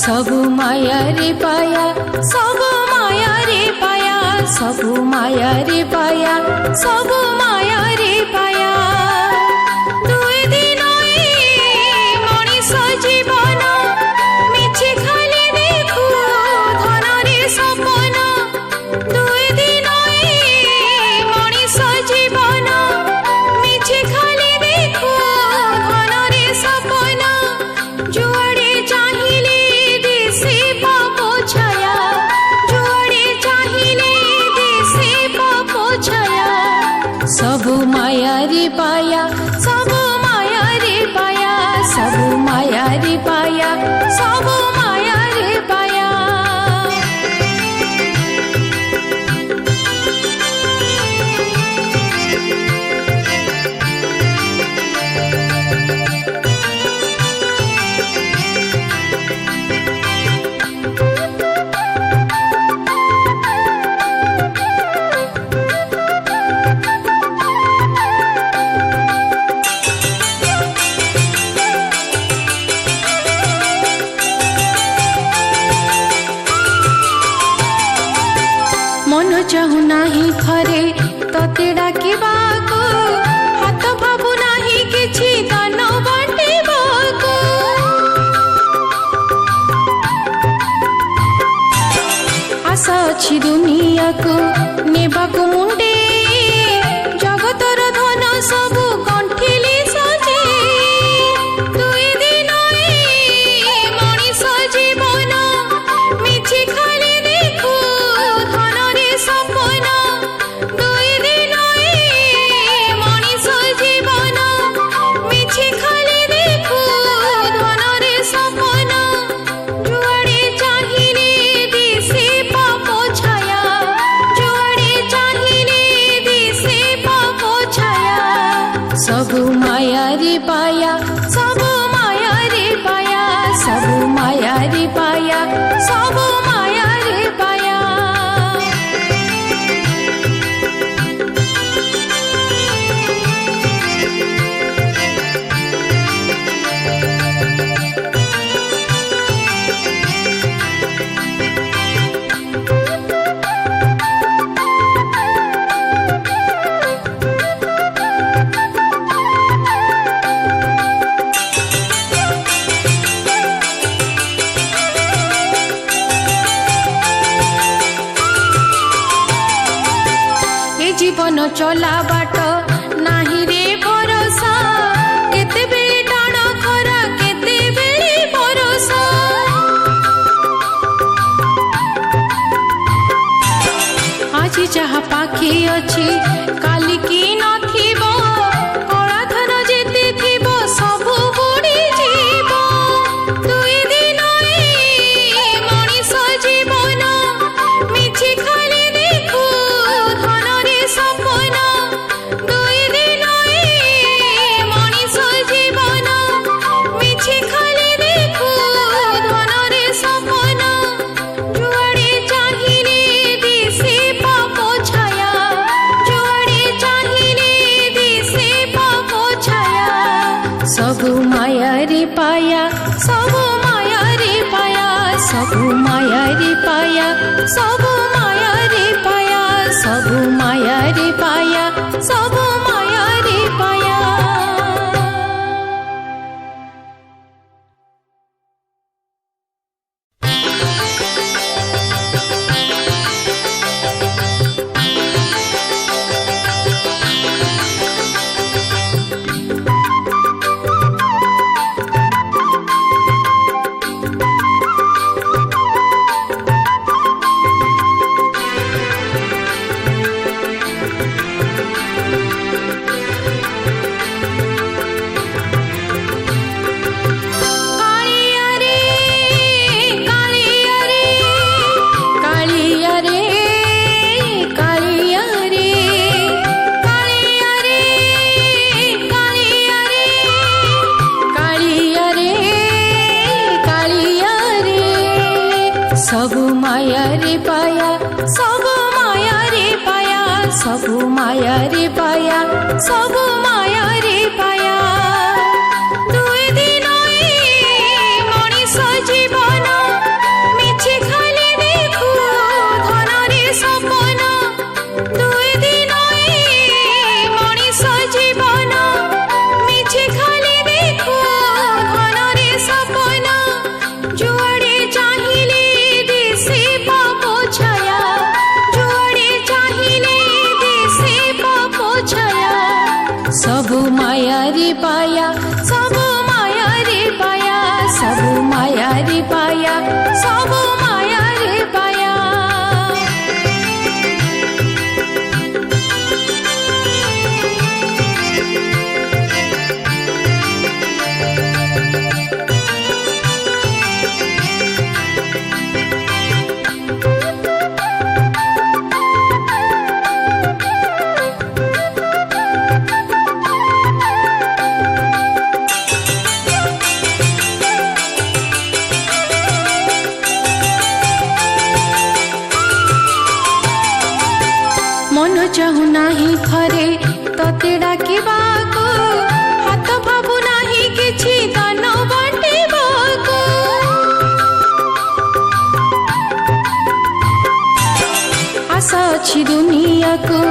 सबु माया रे पाया सबु माया रे पाया सबु माया रे पाया सबु माया रे पाया दुई दिन मनीष जीवन मिछि खाली देखु धन रे सपन दुई दिन मनीष जीवन मिछि खाली देखु धन रे सपन जुआड़े चाहिए दिसे पापो छाया जुआड़े चाहिए दिसे पापो छाया सबु माया रे पाया सबु माया रे पाया सबु माया रे पाया सबु माया रे पाया चाहू नाही थरे तते डाकिबाको हाथ भाबू नाही किछि दान बांटिबाको आशा अछि दुनिया को नेबाको मुंडे जगतर धन सबु कंठिली सजे दुई दिन मनीष जीवन मिछि खाली देखु धन रे सपन दुई दिन मनीष जीवन मिछि खाली देखु धन रे सपन जुआड़े चाहिए दिसे पापो छाया जुआड़े चाहिए दिसे पापो छाया सबु माया रे पाया सबु माया रे पाया सबु माया रे पाया सबु माया रे पाया जीवन चला बाट नाही रे भरोसा केते बेले टाण खरा केते बेले भरोसा आज जहा पाखी अछि काली की नथिबो कला धन जेते थिबो सबु बुडी जीवो दुई दिन मनीष जीवन मिछि खाली देखु धन रे सपन दुई दिन मनीष जीवन मिछि खाली देखु धन रे सपन जुआड़े चाहिए दिसे पापो छाया जुआड़े चाहिए दिसे पापो छाया सबु माया रे पाया सबु माया रे पाया सबु माया रे पाया सबु माया रे पाया सबु माया रे पाया सबु माया रे पाया सबु माया रे पाया सबु माया रे पाया सबु माया रे पाया सबु माया रे पाया दुई दिन मनीष जीवन सबु माया रे पाया सबु माया रे पाया मन चाहू नाही थरे तते डाकिबाको हाथ भाबू नाही किछि दान बांटिबाको आशा अछि दुनिया को